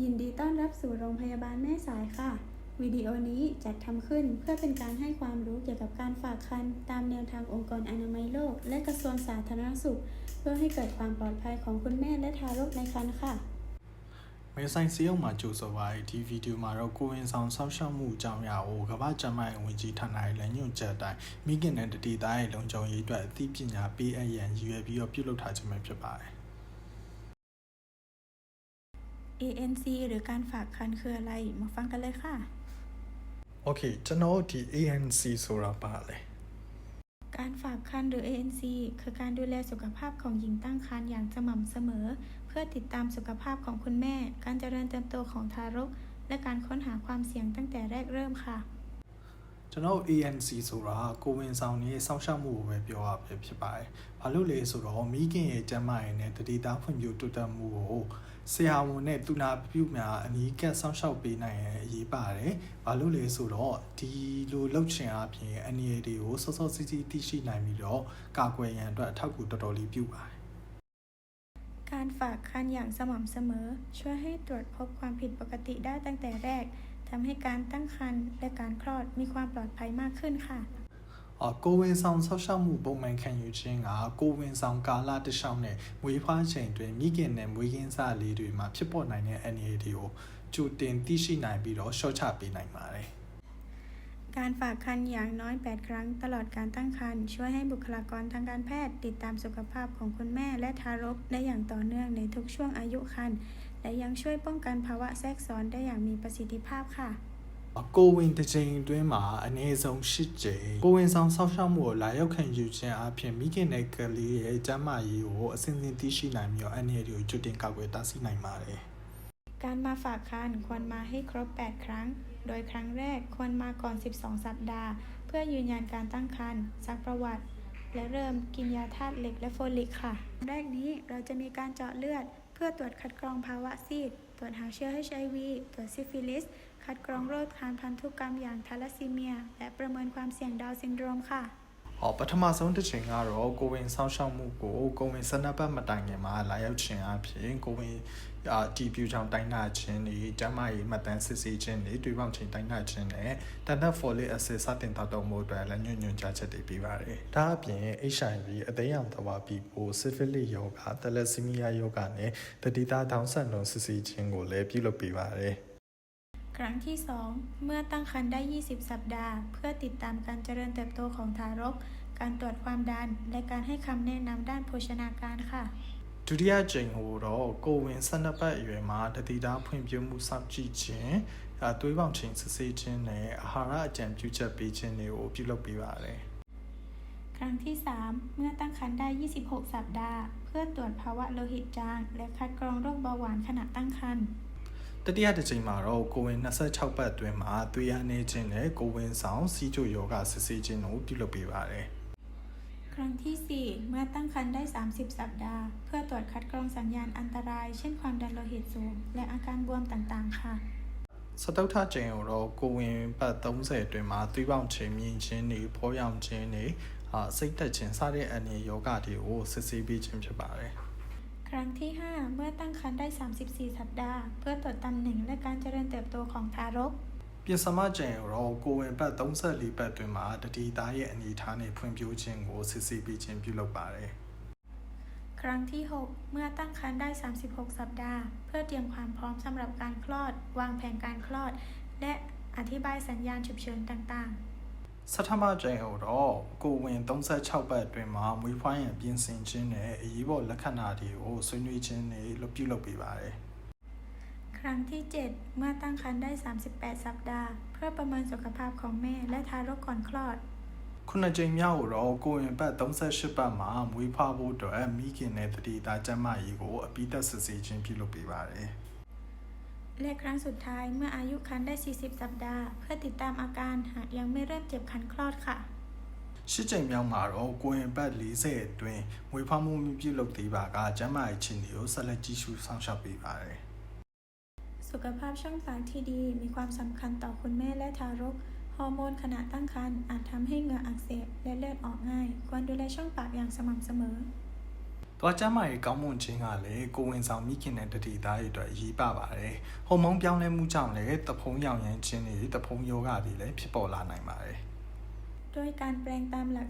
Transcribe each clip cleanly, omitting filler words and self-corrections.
ยินดีต้อนรับสู่โรงพยาบาลแม่สายค่ะวิดีโอนี้จัดทำขึ้นเพื่อเป็นการให้ความรู้เกี่ยวกับการฝากครรภ์ตามแนวทางองค์กรอนามัยโลกและกระทรวงสาธารณสุขเพื่อให้เกิดความปลอดภัยของคุณแม่และทารกในครรภ์ค่ะမဲဆိုင်စီအောင်မှာကြိုးဆိုပါဒီဗီဒီယိုမှာတော့ကိုဝင်ဆောင်ဆောက်ရှောက်မှုအကြောင်းအရာကိုကမ္ဘာ့ကျန်းမာရေးဝန်ကြီးဌာနရဲ့လက်ညွှန်ချက်အတိုင်းမိခင်နဲ့တတိသားရဲ့လုံခြုံရေးအတွက်အသိပညာပေးအပ်ရန်ရည်ရွယ်ပြီးတော့ပြုလုပ်ထားခြင်းပဲဖြစ်ပါတယ် ANC หรือการฝากครรภ์คืออะไรมาฟังกันเลยค่ะ โอเคကျွန်တော်ဒီ ANC ဆိုတာပါလေ การฝากครรภ์หรือ ANC คือการดูแลสุขภาพของหญิงตั้งครรภ์อย่างสม่ำเสมอเพื่อติดตามสุขภาพของคุณแม่การเจริญเติบโตของทารกและการค้นหาความเสี่ยงตั้งแต่แรกเริ่มค่ะကျွန်တော် ANC ဆိုတာကိုဝင်ဆောင်ရဲ့စောင့်ရှောက်မှုကိုပဲပြောရပဲဖြစ်ပါတယ်။ဘာလို့လဲဆိုတော့မိခင်ရဲ့ကျန်းမာရေးနဲ့တတိသားဖွံ့ဖြိုးတိုးတက်မှုကိုဆရာဝန်နဲ့သူနာပြုများအနီးကပ်စောင့်ရှောက်ပေးနိုင်ရန်အရေးပါတယ်။ဘာလို့လဲဆိုတော့ဒီလိုလှုပ်ချင်အပြင်အနေတွေကိုစောစောစီးစီးသိရှိနိုင်ပြီးတော့ကာကွယ်ရန်အတွက်အထောက်အကူတော်တော်လေးပြုပါတယ်။การฝากครรภ์อย่างสม่ำเสมอช่วยให้ตรวจพบความผิดปกติได้ตั้งแต่แรกทำให้การตั้งครรภ์และการคลอดมีความปลอดภัยมากขึ้นค่ะကိုဝင်ဆောင်ဆောက်ရှောက်မှုပုံမှန်ခံယူခြင်းကကိုဝင်ဆောင်ကာလတစ်လျှောက်နဲ့မွေးဖွားချိန်တွင်မိခင်နဲ့မွေးကင်းစလေးတွေမှာဖြစ်ပေါ်နိုင်တဲ့အနေအထားကိုကြိုတင်သိရှိနိုင်ပြီးတော့ရှော့ချပေးနိုင်ပါတယ်การฝากครรภ์อย่างน้อย8ครั้งตลอดการตั้งครรภ์ช่วยให้บุคลากรทางการแพทย์ติดตามสุขภาพของคุณแม่และทารกได้อย่างต่อเนื่องในทุกช่วงอายุครรภ์และยังช่วยป้องกันภาวะแทรกซ้อนได้อย่างมีประสิทธิภาพค่ะကိုဝင်တစ်ချိန်အတွင်းမှာအနည်းဆုံး10ကြိမ်ကိုဝင်ဆောင်ဆောက်ရှောက်မှုကိုလာရောက်ခံယူခြင်းအပြင်မိခင်နဲ့ကလေးရဲ့ကျန်းမာရေးကိုအစဉ်စဉ်သိရှိနိုင်ပြီးတော့အနေတွေကိုကြိုတင်ကာကွယ်တားဆီးနိုင်ပါတယ်การมาฝากครรภ์ควรมาให้ครบ8ครั้งโดยครั้งแรกควรมาก่อน12สัปดาห์เพื่อยืนยันการตั้งครรภ์ซักประวัติและเริ่มกินยาธาตุเหล็กและโฟลิกค่ะแรกนี้เราจะมีการเจาะเลือดเพื่อตรวจคัดกรองภาวะซีดตรวจหาเชื้อ HIV ตรวจซิฟิลิสคัดกรองโรคทางพันธุกรรมอย่างทาลัสซีเมียและประเมินความเสี่ยงดาวน์ซินโดรมค่ะပထမဆုံးတစ်ချိန်ကတော့ကိုဝင်ဆောင်ရှောက်မှုကိုကိုဝင်စနပ်ပတ်မတိုင်ခင်မှာလာရောက်ခြင်းအပြင်ကိုဝင်တီပြူချောင်းတိုင်းနာခြင်းတွေကျန်းမာရေးမှတ်တမ်းစစ်ဆေးခြင်းတွေတွေးပေါင်းချိန်တိုင်းနာခြင်းနဲ့တန်တက် folic acid စတင်တောက်တော့မှုအတွက်လည်းညွှန်ကြားချက်တွေပေးပါတယ်။ဒါအပြင် HIV အသိရောင်သဘာပြီးပိုဆီဖိလိယောဂါတလက်ဆီမီယာယောဂါနဲ့တတိသားဒေါင်းဆန်လုံးစစ်ဆေးခြင်းကိုလည်းပြုလုပ်ပေးပါတယ်ครั้งที่2เมื่อตั้งครรภ์ได้20สัปดาห์เพื่อติดตามการเจริญเติบโตของทารกการตรวจความดันและการให้คำแนะนำด้านโภชนาการค่ะဒုတိယကြိမ်ကိုတော့ကိုဝင်စနပ်ပတ်အရွယ်မှာတတိသားဖွံ့ဖြိုးမှုစောင့်ကြည့်ခြင်းသွေးပေါင်ချိန်စစ်ဆေးခြင်းနဲ့အာဟာရအကြံပြုချက်ပေးခြင်းတွေကိုပြုလုပ်ပေးပါတယ်ครั้งที่3เมื่อตั้งครรภ์ได้26สัปดาห์เพื่อตรวจภาวะโลหิตจางและคัดกรองโรคเบาหวานขณะตั้งครรภ์တတိယတစ်ချိန်မှာတော့ကိုဝင်26ပတ်အတွင်းမှာသွေးအားနည်းခြင်းနဲ့ကိုဝင်ဆောင်စီးကျိုယောဂစစ်ဆေးခြင်းကိုပြုလုပ်ပေးပါတယ်ครั้งที่4เมื่อตั้งครรภ์ได้30สัปดาห์เพื่อตรวจคัดกรองสัญญาณอันตรายเช่นความดันโลหิตสูงและอาการบวมต่างๆค่ะစတုထချိန်ကိုတော့ကိုဝင်ပတ်30အတွင်းမှာသွေးပေါင်ချိန်မြင့်ခြင်းတွေဖောရောင်ခြင်းတွေစိတ်သက်ခြင်းစတဲ့အနေယောဂတွေကိုစစ်ဆေးပေးခြင်းဖြစ်ပါတယ်ครั้งที่5เมื่อตั้งครรภ์ได้34สัปดาห์เพื่อตรวจตำแหน่งและการเจริญเติบโตของทารกပြင်ဆမချိန်ကိုတော့ကိုဝင်ပတ်34ပတ်အတွင်းမှာတတိသားရဲ့အနေအထားနဲ့ဖွံ့ဖြိုးခြင်းကိုစစ်ဆေးပေးခြင်းပြုလုပ်ပါတယ်ครั้งที่6เมื่อตั้งครรภ์ได้36สัปดาห์เพื่อเตรียมความพร้อมสำหรับการคลอดวางแผนการคลอดและอธิบายสัญญาณฉุกเฉินต่างๆဆထမချိန်ကိုတော့ကိုဝင်36ပတ်အတွင်းမှာမွေးဖွားရန်ပြင်ဆင်ခြင်းနဲ့အရေးပေါ်လက္ခဏာတွေကိုဆွေးနွေးခြင်းတွေပြုလုပ်ပေးပါတယ်ครั้งที่7เมื่อตั้งครรภ์ได้38สัปดาห์เพื่อประเมินสุขภาพของแม่และทารกก่อนคลอดခုနှစ်ကြိမ်မြောက်ကိုတော့ကိုဝင်ပတ်38ပတ်မှာမွေးဖွားဖို့အတွက်မိခင်နဲ့တတိသားကျန်းမာရေးကိုအပြီးသက်စစ်ဆေးခြင်းပြုလုပ်ပေးပါတယ်และครั้งสุดท้ายเมื่ออายุครรภ์ได้40สัปดาห์เพื่อติดตามอาการหากยังไม่เริ่มเจ็บคันคลอดค่ะရှစ်ကြိမ်မြောက်မှာတော့ကိုဝင်ပတ်40အတွင်းမွေးဖွားမှုပြုလုပ်သေးပါကကျန်းမာရေးခြင်းတွေကိုဆက်လက်ကြည့်ရှုဆောင်ရှောက်ပေးပါတယ်สุขภาพช่องปากที่ดีมีความสำคัญต่อคุณแม่และทารกฮอร์โมนขณะตั้งครรภ์อาจทำให้เหงื่ออักเสบและเลือดออกง่ายควรดูแลช่องปากอย่างสม่ำเสมอ သွားကျမ်းမာရေးကောင်းမွန်ခြင်းကလည်းကိုဝင်ဆောင်မိခင်တဲ့တတိသားတွေအတွက်အရေးပါပါတယ်။ဟော်မုန်းပြောင်းလဲမှုကြောင့်လည်းတဖုံးရောင်ရမ်းခြင်းတွေတဖုံးယောဂတွေလည်းဖြစ်ပေါ်လာနိုင်ပါတယ်။ ด้วยการแปลงตามหลัก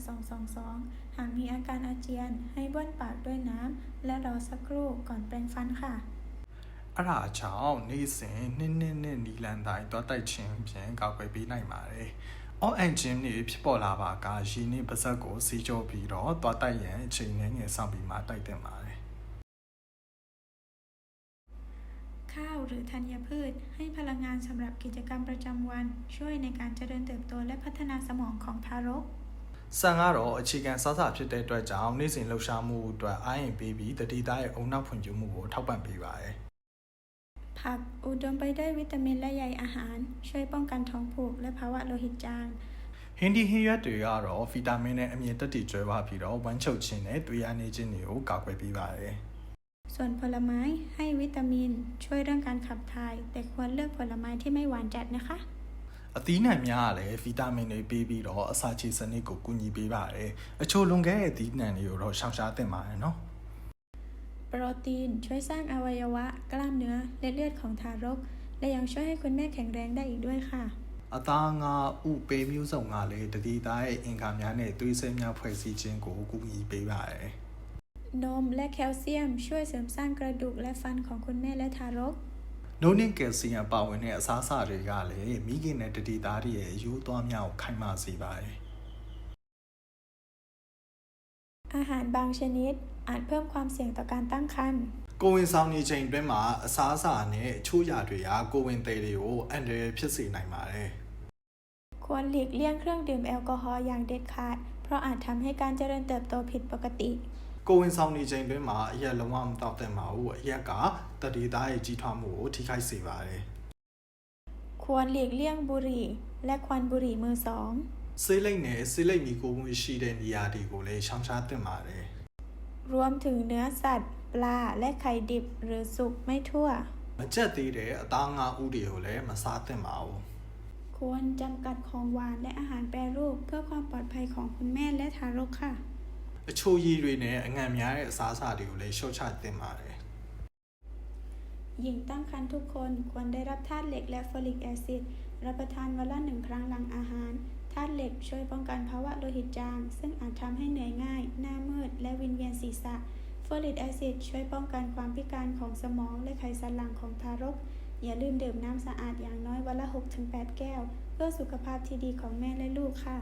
222 หากมีอาการอาเจียนให้บ้วนปากด้วยน้ำและรอสักครู่ก่อนแปรงฟันค่ะ အဲ့ဒါအချောင်းနေ့စဉ်နှစ်နီလန်တိုင်းသွားတိုက်ခြင်းဖြင့်ကောက်ွယ်ပေးနိုင်ပါတယ်။ all engine တွေဖြစ်ပေါ်လာပါကရင်းနှီးပါဇက်ကိုစီးကြောပြီးတော့သွားတိုက်ရန်အချိန်ငယ်ဆောင်ပြီးမှတိုက်တင်ပါတယ် ข้าวหรือธัญพืชให้พลังงานสำหรับกิจกรรมประจำวันช่วยในการเจริญเติบโตและพัฒนาสมองของทารก ဆန်ကတော့အခြေခံစားစာဖြစ်တဲ့အတွက်ကြောင့်နေ့စဉ်လှုပ်ရှားမှုအတွက်အားရင်ပေးပြီးတတိသားရဲ့အုံနောက်ဖွံ့ဖြိုးမှုကိုထောက်ပံ့ပေးပါတယ် ผักอุดมไปด้วยวิตามินและใยอาหารช่วยป้องกันท้องผูกและภาวะโลหิตจาง ဟင်းဒီဟင်းရွက်တွေကတော့ဗီတာမင်နဲ့အမြင့်တက်တည်ကျွဲပါပြီးတော့ဝမ်းချုပ်ခြင်းနဲ့သွေးရနေခြင်းတွေကိုကာကွယ်ပေးပါတယ် ส่วนผลไม้ให้วิตามินช่วยเรื่องการขับถ่ายแต่ควรเลือกผลไม้ที่ไม่หวานจัดนะคะ အသီးနှံများကလည်းဗီတာမင်တွေပေးပြီးတော့အစာချေစနစ်ကိုကူညီပေးပါတယ်အချို့လွန်ခဲ့တဲ့အသီးနှံတွေကိုတော့ရှောင်ရှားသင့်ပါတယ်နော် โปรตีนช่วยสร้างอวัยวะกล้ามเนื้อและเลือดของทารกและยังช่วยให้คุณแม่แข็งแรงได้อีกด้วยค่ะ အသားငါဥပေးမျိုးစုံကလည်းတတိသားရဲ့အင်္ဂါများနဲ့သွေးစဲများဖွဲ့စည်းခြင်းကိုကူညီပေးပါတယ် นมและแคลเซียมช่วยเสริมสร้างกระดูกและฟันของคุณแม่และทารก နိုးနင်းကယ်ဆီယမ်ပါဝင်တဲ့အစားအစာတွေကလည်းမိခင်နဲ့တတိသားတွေရဲ့ရိုးသွားများကိုခိုင်မာစေပါတယ် อาหารบางชนิดอาจเพิ่มความเสี่ยงต่อการตั้งครรภ์ ကိုဝင်ဆောင်နေချိန်အတွင်းမှာအစားအစာနဲ့အချို့ရာတွေကကိုဝင်သေးတွေကိုအန်ဒရယ်ဖြစ်စေနိုင်ပါတယ် ควรหลีกเลี่ยงเครื่องดื่มแอลกอฮอล์อย่างเด็ดขาดเพราะอาจทำให้การเจริญเติบโตผิดปกติ ကိုဝင်ဆောင်နေချိန်အတွင်းမှာအရက်လုံးဝမတောက်တဲ့မှာဘူးအရက်ကတတိသားရဲ့ကြီးထွားမှုကိုထိခိုက်စေပါတယ် ควรหลีกเลี่ยงบุหรี่และควันบุหรี่มือสอง ဆေးလိပ်နဲ့ဆေးလိပ်မီကိုမှုရှိတဲ့နေရာတွေကိုလည်းရှောင်ရှားသင့်ပါတယ် รวมถึงเนื้อสัตว์ ปลาและไข่ดิบหรือสุกไม่ทั่ว မကြက်သေးတဲ့အသားငါဥတွေကိုလည်းမစားသင့်ပါဘူး ควรจำกัดของหวานและอาหารแปรรูปเพื่อความปลอดภัยของคุณแม่และทารกค่ะ အချို့ရည်တွေနဲ့အငံ့များတဲ့အစားအစာတွေကိုလည်းရှော့ချသင့်ပါတယ် หญิงตั้งครรภ์ทุกคนควรได้รับธาตุเหล็กและโฟลิกแอซิดรับประทานวันละ1 ครั้งหลังอาหารธาตุเหล็กช่วยป้องกันภาวะโลหิตจางซึ่งอาจทำให้เหนื่อยง่าย หน้ามืดและวิงเวียนศีรษะโฟลิกแอซิดช่วยป้องกันความพิการของสมองและไขสันหลังของทารกอย่าลืมดื่มน้ำสะอาดอย่างน้อยวันละ 6-8 แก้วเพื่อสุขภาพที่ดีของแม่และลูกค่ะ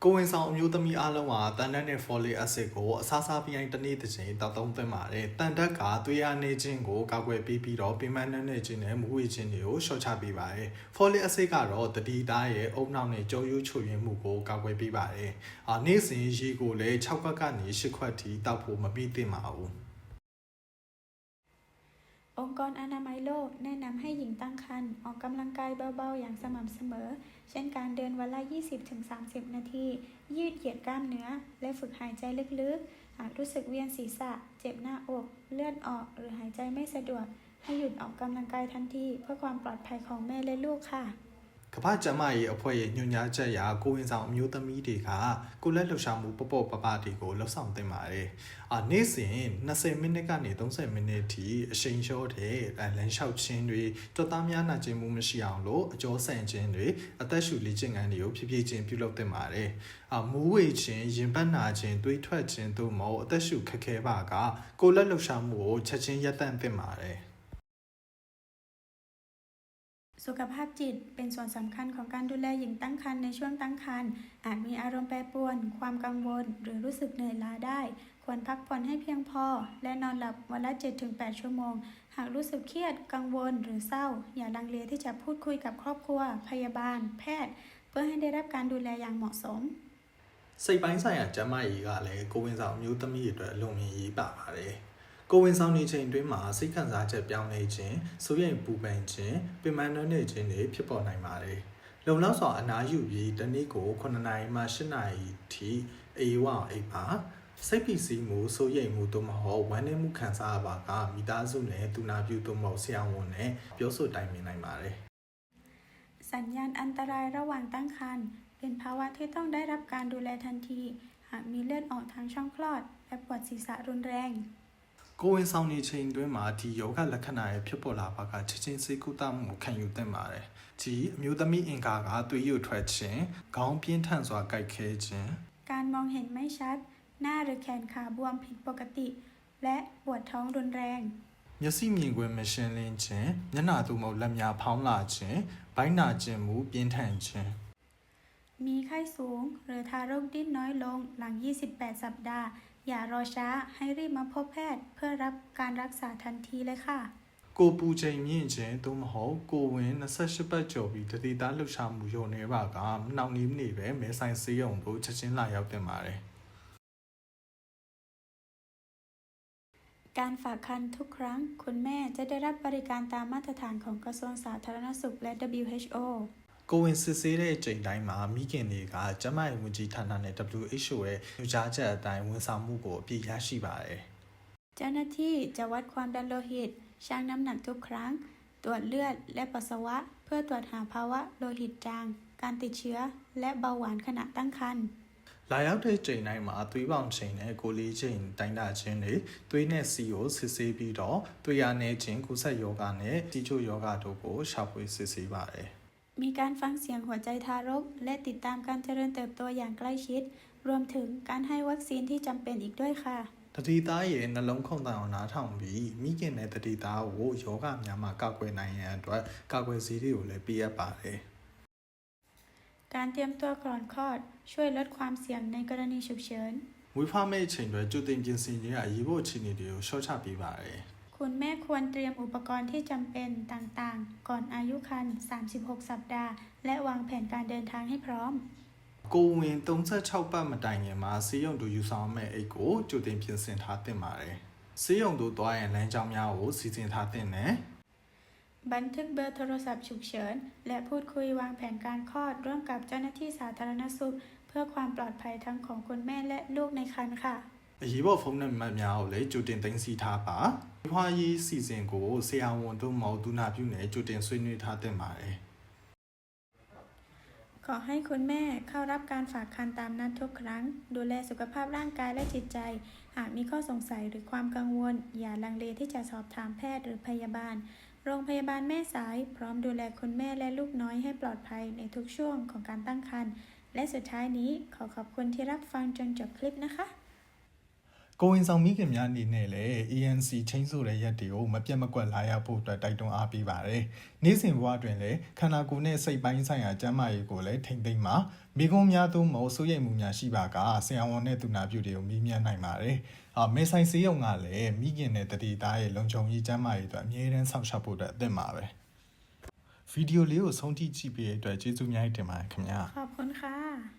ကိုဝင်ဆောင်အမျိုးသမီးအားလုံးဟာတန်တက်နဲ့ folic acid ကိုအစားစားပြိုင်တစ်နေ့တစ်ချိန်တောက်သုံးသင့်ပါတယ်။တန်တက်ကသွေးအားနေခြင်းကိုကာကွယ်ပေးပြီးတော့ပင်ပန်းနေခြင်းနဲ့မူဝေခြင်းတွေကိုရှော့ချပေးပါတယ်။ folic acid ကတော့တတိသားရဲ့အုံနောက်နဲ့ကြောရိုးချိုရင်းမှုကိုကာကွယ်ပေးပါတယ်။နေ့စဉ်ရေကိုလည်း6ခွက်ကနေ10ခွက်ထိတောက်ဖို့မပြီးသင့်ပါဘူး။ องค์กรอนามัยโลกแนะนำให้หญิงตั้งครรภ์ออกกำลังกายเบาๆอย่างสม่ำเสมอ เช่นการเดินวันละ 20-30 นาที ยืดเหยียดกล้ามเนื้อ และฝึกหายใจลึกๆ หากรู้สึกเวียนศีรษะ เจ็บหน้าอก เลือดออก หรือหายใจไม่สะดวก ให้หยุดออกกำลังกายทันทีเพื่อความปลอดภัยของแม่และลูกค่ะ ကမ္ဘာ့ကျန်းမာရေးအဖွဲ့ရဲ့ညွှန်ကြားချက်အရကိုဝင်ဆောင်အမျိုးသမီးတွေကကိုလက်လှုပ်ရှားမှုပေါ့ပပတွေကိုလှုပ်ဆောင်သင့်ပါတယ်။နေ့စဉ်20မိနစ်ကနေ30မိနစ်ထိအချိန်လျှော့တဲ့လမ်းလျှောက်ခြင်းတွေတွတ်သားများနာကျင်မှုမရှိအောင်လို့အကျော်ဆန့်ခြင်းတွေအသက်ရှူလေ့ကျင့်ခန်းတွေကိုဖြည်းဖြည်းချင်းပြုလုပ်သင့်ပါတယ်။မူးဝေခြင်းရင်ပတ်နာခြင်းသွေးထွက်ခြင်းတို့မဟုတ်အသက်ရှူခက်ခဲပါကကိုလက်လှုပ်ရှားမှုကိုချက်ချင်းရပ်တန့်သင့်ပါတယ်။ สุขภาพจิตเป็นส่วนสำคัญของการดูแลหญิงตั้งครรภ์ในช่วงตั้งครรภ์อาจมีอารมณ์แปรปรวน ความกังวล หรือรู้สึกเหนื่อยล้าได้ ควรพักผ่อนให้เพียงพอ และนอนหลับวันละ 7-8 ชั่วโมง หากรู้สึกเครียด กังวล หรือเศร้า อย่าลังเลที่จะพูดคุยกับครอบครัว พยาบาล แพทย์ เพื่อให้ได้รับการดูแลอย่างเหมาะสม စိတ်ပိုင်းဆိုင်ရာကျန်းမာရေးကလည်းကိုဝင်ဆောင်အမျိုးသမီးတွေအတွက်အလွန်မြင်ရေးပါပါတယ်။ကိုဝင်ဆောင်နေချိန်အတွင်းမှာစိတ်ခံစားချက်ပြောင်းလဲခြင်း၊စိုးရိမ်ပူပန်ခြင်း၊ပင်ပန်းနေခြင်းတွေဖြစ်ပေါ်နိုင်ပါတယ်။လုံလောက်စွာအနားယူပြီးတနေ့ကို9နာရီမှ10နာရီထိအေးဝအောင်အိပ်ပါစိတ်ဖိစီးမှုစိုးရိမ်မှုတို့မဟုတ်ဝမ်းနည်းမှုခံစားရပါကမိသားစုနဲ့သူနာပြုတို့မဟုတ်ဆရာဝန်နဲ့ပြောဆိုတိုင်ပင်နိုင်ပါတယ် สัญญาณอันตรายระหว่างตั้งครรภ์เป็นภาวะที่ต้องได้รับการดูแลทันที หากมีเลือดออกทางช่องคลอด และปวดศีรษะรุนแรง ကိုဝင်ဆောင်နေချိန်တွင်းမှာဒီယောဂလက္ခဏာရဲ့ဖြစ်ပေါ်လာပါကချက်ချင်းစိတ်ကူးတာမှုခံယူသင့်ပါတယ်ဒီအမျိုးသမီးအင်္ဂါကသွေးရထွက်ခြင်းခေါင်းပြင်းထန်စွာကိုက်ခဲခြင်း การมองเห็นไม่ชัด หน้าหรือแขนขาบวมผิดปกติ และปวดท้องรุนแรง မျက်စိမြင်ကွင်းမရှင်းလင်းခြင်းမျက်နှာသို့မဟုတ်လက်များဖောင်းလာခြင်းဘိုင်းနာခြင်းမူပြင်းထန်ခြင်း มีไข้สูง หรือทารกดิ้นน้อยลงหลัง 28 สัปดาห์ อย่ารอช้าให้รีบมาพบแพทย์เพื่อรับการรักษาทันทีเลยค่ะ ကိုပူချိန်မြင့်ခြင်းသို့မဟုတ်ကိုဝင်28ပတ်ကျော်ပြီးတတိသားလှုပ်ရှားမှုရုံနေပါကနှောင့်နှေးနေပဲမဲဆိုင်ဆေးရုံကိုချက်ချင်းလာရောက်တင်ပါတယ် การฝากครรภ์ทุกครั้ง คุณแม่จะได้รับบริการตามมาตรฐานของกระทรวงสาธารณสุขและ WHO ကိုဝင်စစ်ဆေးတဲ့အချိန်တိုင်းမှာမိခင်တွေကကျန်းမာရေးဝန်ကြီးဌာနနဲ့ WHO ရဲ့ညွှန်ကြားချက်အတိုင်းဝန်ဆောင်မှုကိုအပြည့်ရရှိပါတယ် เจ้าหน้าที่จะวัดความดันโลหิต ชั่งน้ำหนักทุกครั้ง ตรวจเลือดและปัสสาวะ เพื่อตรวจหาภาวะโลหิตจาง การติดเชื้อ และเบาหวานขณะตั้งครรภ์ လာရောက်တဲ့ချိန်တိုင်းမှာသွေးပေါင်ချိန်နဲ့ကိုလေးချိန်တိုင်းတာခြင်းတွေသွေးနဲ့စီကိုစစ်ဆေးပြီးတော့သွေးရနေခြင်းကုသယောဂနဲ့တီချိုယောဂတို့ကိုရှာဖွေစစ်ဆေးပါတယ် มีการฟังเสียงหัวใจทารก และติดตามการเจริญเติบโตอย่างใกล้ชิด รวมถึงการให้วัคซีนที่จำเป็นอีกด้วยค่ะ တတိသားရဲ့နှလုံးခုန်တန်အောင်နားထောင်ပြီးမိခင်နဲ့တတိသားကိုယောဂများမှာကောက်ွယ်နိုင်ရန်အတွက်ကောက်ွယ်စီးတွေကိုလည်းပေးအပ်ပါတယ် การเตรียมตัวก่อนคลอด ช่วยลดความเสี่ยงในกรณีฉุกเฉิน ဝေဖမယ့်အချိန်တွေကြိုတင်ပြင်ဆင်ခြင်းအရေးပေါ်အခြေအနေတွေကိုရှော့ချပေးပါတယ် คุณแม่ควรเตรียมอุปกรณ์ที่จำเป็นต่างๆ ก่อนอายุครรภ์ 36 สัปดาห์ และวางแผนการเดินทางให้พร้อม ကိုဝင်36ပတ်မတိုင်ခင်မှာဆေးရုံတို့ယူဆောင်မဲ့အိတ်ကိုကြိုတင်ပြင်ဆင်ထားသင့်ပါတယ်ဆေးရုံတို့သွားရင်လမ်းကြောင်းများကိုစီစဉ်ထားသင့်တယ် บันทึกเบอร์โทรศัพท์ฉุกเฉิน และพูดคุยวางแผนการคลอดร่วมกับเจ้าหน้าที่สาธารณสุข เพื่อความปลอดภัยทั้งของคุณแม่และลูกในครรภ์ค่ะ အရေးပေါ်ဖုန်းနံပါတ်များကိုလည်းကြိုတင်သိမ်းဆည်းထားပါ။ဖွားရေးစီစဉ်ကိုဆရာဝန်တို့မဟုတ်သူနာပြုနဲ့ကြိုတင်ဆွေးနွေးထားသင့်ပါတယ် ขอให้คุณแม่เข้ารับการฝากครรภ์ตามนัดทุกครั้ง ดูแลสุขภาพร่างกายและจิตใจ หากมีข้อสงสัยหรือความกังวล อย่าลังเลที่จะสอบถามแพทย์หรือพยาบาล โรงพยาบาลแม่สาย พร้อมดูแลคุณแม่และลูกน้อยให้ปลอดภัยในทุกช่วงของการตั้งครรภ์ และสุดท้ายนี้ขอขอบคุณที่รับฟังจนจบคลิปนะคะ ။ကိုဝင်ဆောင်မိခင်များအနေနဲ့လည်း ANC ချင်းဆိုတဲ့ရက်တွေကိုမပြတ်မကွက်လာရောက်ဖို့အတွက်တိုက်တွန်းအားပေးပါတယ်။နေ့စဉ်ဘဝတွင်လည်းခန္ဓာကိုယ်နဲ့စိတ်ပိုင်းဆိုင်ရာကျန်းမာရေးကိုလည်းထိမ့်သိမ်းမှာမိကုံးများသို့မဟုတ်စိုးရိမ်မှုများရှိပါကဆရာဝန်နဲ့သူနာပြုတွေကိုမေးမြန်းနိုင်ပါတယ်။မေဆိုင်ဆေးရုံကလည်းမိခင်နဲ့တတိသားရဲ့လုံခြုံရေးကျန်းမာရေးအတွက်အမြဲတမ်းစောင့်ရှောက်ဖို့အတွက်အသင့်ပါပဲ။ဗီဒီယိုလေးကိုဆုံးထိကြည့်ပေးတဲ့အတွက်ကျေးဇူးများတင်ပါတယ်ခင်ဗျာ။ ขอบคุณค่ะ